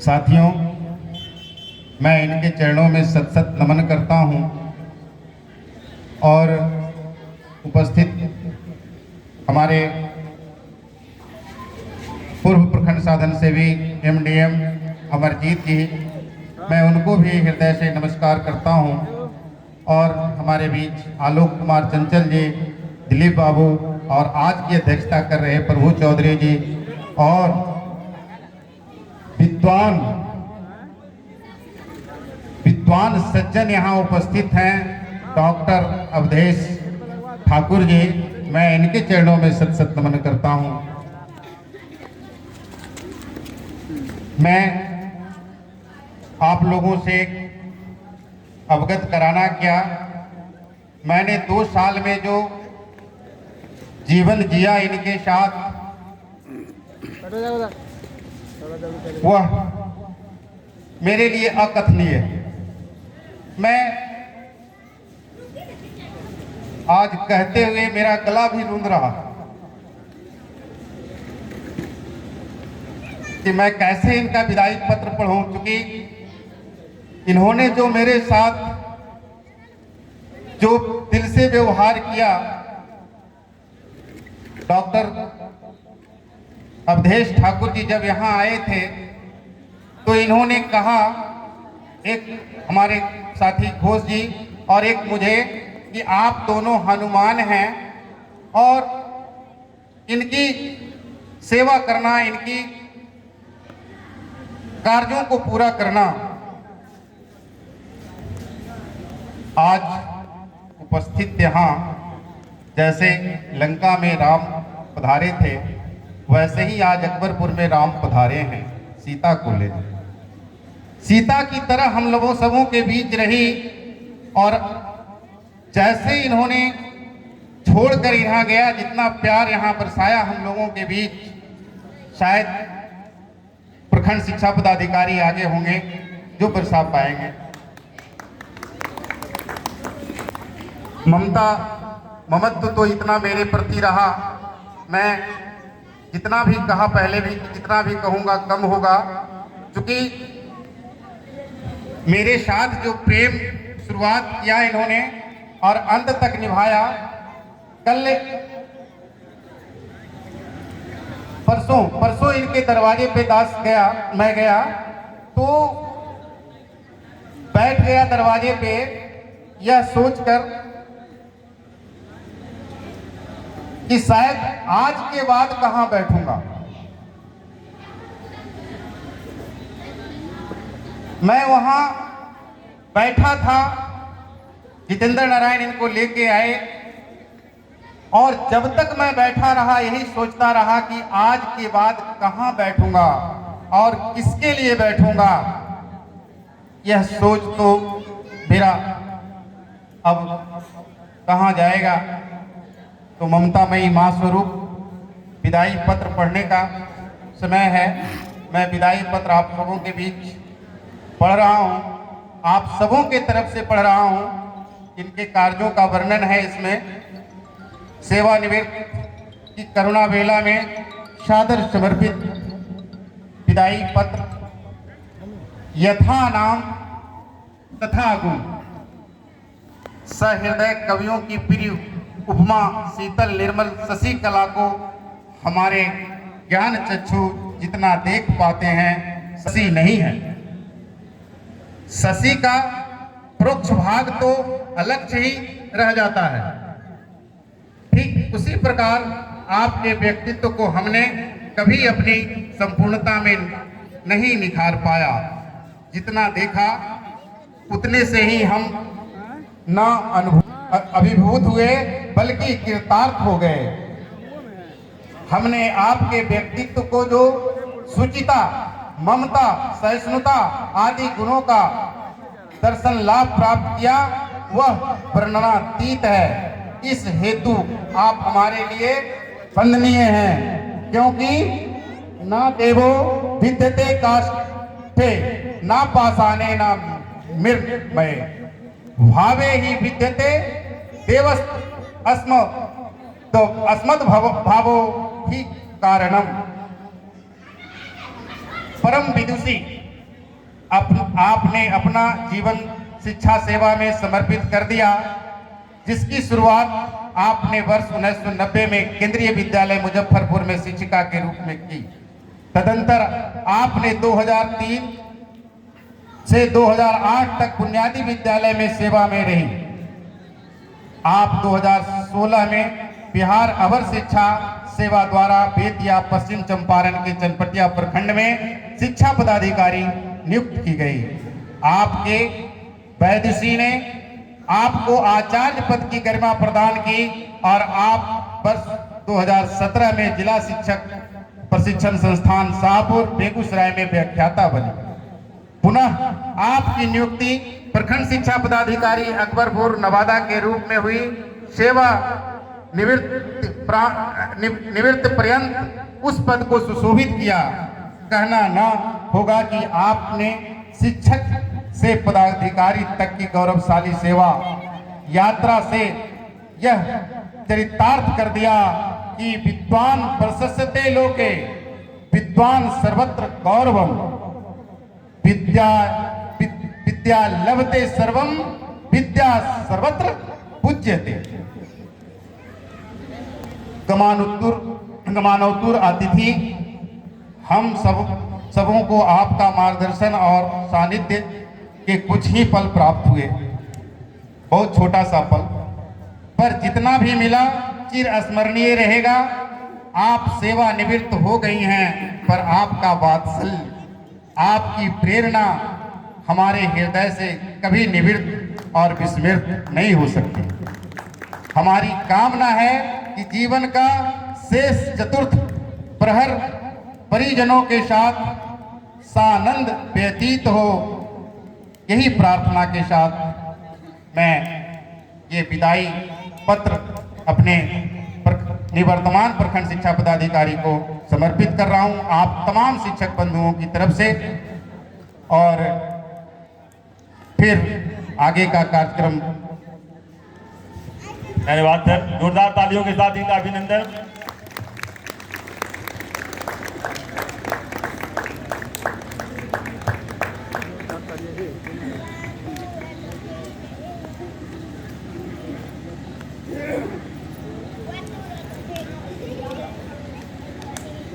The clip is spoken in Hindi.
साथियों, मैं इनके चरणों में सत सत नमन करता हूं और उपस्थित हमारे पूर्व प्रखंड साधन सेवी एमडीएम अमरजीत जी, मैं उनको भी हृदय से नमस्कार करता हूं और हमारे बीच आलोक कुमार चंचल जी, दिलीप बाबू और आज की अध्यक्षता कर रहे प्रभु चौधरी जी और विद्वान सज्जन यहाँ उपस्थित हैं, डॉक्टर अवधेश ठाकुर जी, मैं इनके चरणों में सत सत नमन करता हूं। मैं आप लोगों से अवगत कराना क्या, मैंने 2 साल में जो जीवन जिया इनके साथ वह मेरे लिए अकथनीय है। मैं आज कहते हुए मेरा गला भी रूंध रहा कि मैं कैसे इनका विदाई पत्र पढ़ूं, क्योंकि इन्होंने जो मेरे साथ जो दिल से व्यवहार किया, डॉक्टर अवधेश ठाकुर जी जब यहाँ आए थे तो इन्होंने कहा, एक हमारे साथी घोष जी और एक मुझे, कि आप दोनों हनुमान हैं और इनकी सेवा करना, इनकी कार्यों को पूरा करना। आज उपस्थित यहाँ जैसे लंका में राम पधारे थे, वैसे ही आज अकबरपुर में राम पधारे हैं सीता को लेकर। सीता की तरह हम लोगों सबों के बीच रही और जैसे इन्होंने छोड़कर यहाँ गया, जितना प्यार यहाँ बरसाया हम लोगों के बीच, शायद प्रखंड शिक्षा पदाधिकारी आगे होंगे जो बरसा पाएंगे। ममत्व तो इतना मेरे प्रति रहा, मैं जितना भी कहा पहले भी, जितना भी कहूँगा कम होगा, क्योंकि मेरे साथ जो प्रेम शुरुआत किया इन्होंने और अंत तक निभाया। कल परसों इनके दरवाजे पे मैं गया तो बैठ गया दरवाजे पे, यह सोचकर कि शायद आज के बाद कहां बैठूंगा। मैं वहां बैठा था, जितेंद्र नारायण इनको लेके आए और जब तक मैं बैठा रहा यही सोचता रहा कि आज के बाद कहां बैठूंगा और किसके लिए बैठूंगा। यह सोच तो मेरा अब कहां जाएगा। तो ममतामयी मां स्वरूप विदाई पत्र पढ़ने का समय है। मैं विदाई पत्र आप सबों के बीच पढ़ रहा हूं, आप सबों के तरफ से पढ़ रहा हूं। इनके कार्यों का वर्णन है इसमें। सेवानिवृत्त की करुणा वेला में सादर समर्पित विदाई पत्र। यथा नाम तथा गुण, सहृदय कवियों की प्रिय उपमा शीतल निर्मल शशि कला को हमारे ज्ञान चक्षु जितना देख पाते हैं, शशि नहीं है। शशि का परोक्ष भाग तो अलग से ही रह जाता है। ठीक उसी प्रकार आपके व्यक्तित्व को हमने कभी अपनी संपूर्णता में नहीं निखार पाया। जितना देखा उतने से ही हम न अभिभूत हुए बल्कि कृतार्थ हो गए। हमने आपके व्यक्तित्व को जो सुचिता, ममता, सहिष्णुता आदि गुणों का दर्शन लाभ प्राप्त किया, वह वर्णनातीत है। इस हेतु आप हमारे लिए वंदनीय हैं, क्योंकि ना देवो विद्यते काष्ठे ना पाषाणे ना मृण्मये भावे ही विद्यते देवस्म तो अस्मत् भावो ही कारणम। परम विदुषी आपने अपना जीवन शिक्षा सेवा में समर्पित कर दिया, जिसकी शुरुआत आपने वर्ष 1990 में केंद्रीय विद्यालय मुजफ्फरपुर में शिक्षिका के रूप में की। तदंतर आपने 2003 से 2008 तक बुनियादी विद्यालय में सेवा में रही। आप 2016 में बिहार अवर शिक्षा सेवा द्वारा बेतिया पश्चिम चंपारण के चनपटिया प्रखंड में शिक्षा पदाधिकारी नियुक्त की गई। आपके वैदुषी ने आपको आचार्य पद की गरिमा प्रदान की और आप वर्ष 2017 में जिला शिक्षक प्रशिक्षण संस्थान शाहपुर बेगूसराय में व्याख्याता बने। पुनः आपकी नियुक्ति प्रखंड शिक्षा पदाधिकारी अकबरपुर नवादा के रूप में हुई। सेवा निवृत्त पर्यंत उस पद को सुशोभित किया। कहना न होगा कि आपने शिक्षक से पदाधिकारी तक की गौरवशाली सेवा यात्रा से यह चरितार्थ कर दिया कि विद्वान प्रशस्यते लोके विद्वान सर्वत्र गौरवम विद्या लभते सर्वम विद्या सर्वत्र पूज्यते। गमानोत्तुर अतिथि, हम सबों को आपका मार्गदर्शन और सानिध्य के कुछ ही पल प्राप्त हुए। बहुत छोटा सा पल, पर जितना भी मिला चिर स्मरणीय रहेगा। आप सेवा निवृत्त हो गई हैं, पर आपका वात्सल्य, आपकी प्रेरणा हमारे हृदय से कभी निवृत्त और विस्मृत नहीं हो सकती। हमारी कामना है कि जीवन का शेष चतुर्थ प्रहर परिजनों के साथ सानंद व्यतीत हो। यही प्रार्थना के साथ मैं ये विदाई पत्र अपने निवर्तमान प्रखंड शिक्षा पदाधिकारी को समर्पित कर रहा हूं, आप तमाम शिक्षक बंधुओं की तरफ से। और फिर आगे का कार्यक्रम। धन्यवाद सर, जोरदार तालियों के साथ इनका अभिनंदन।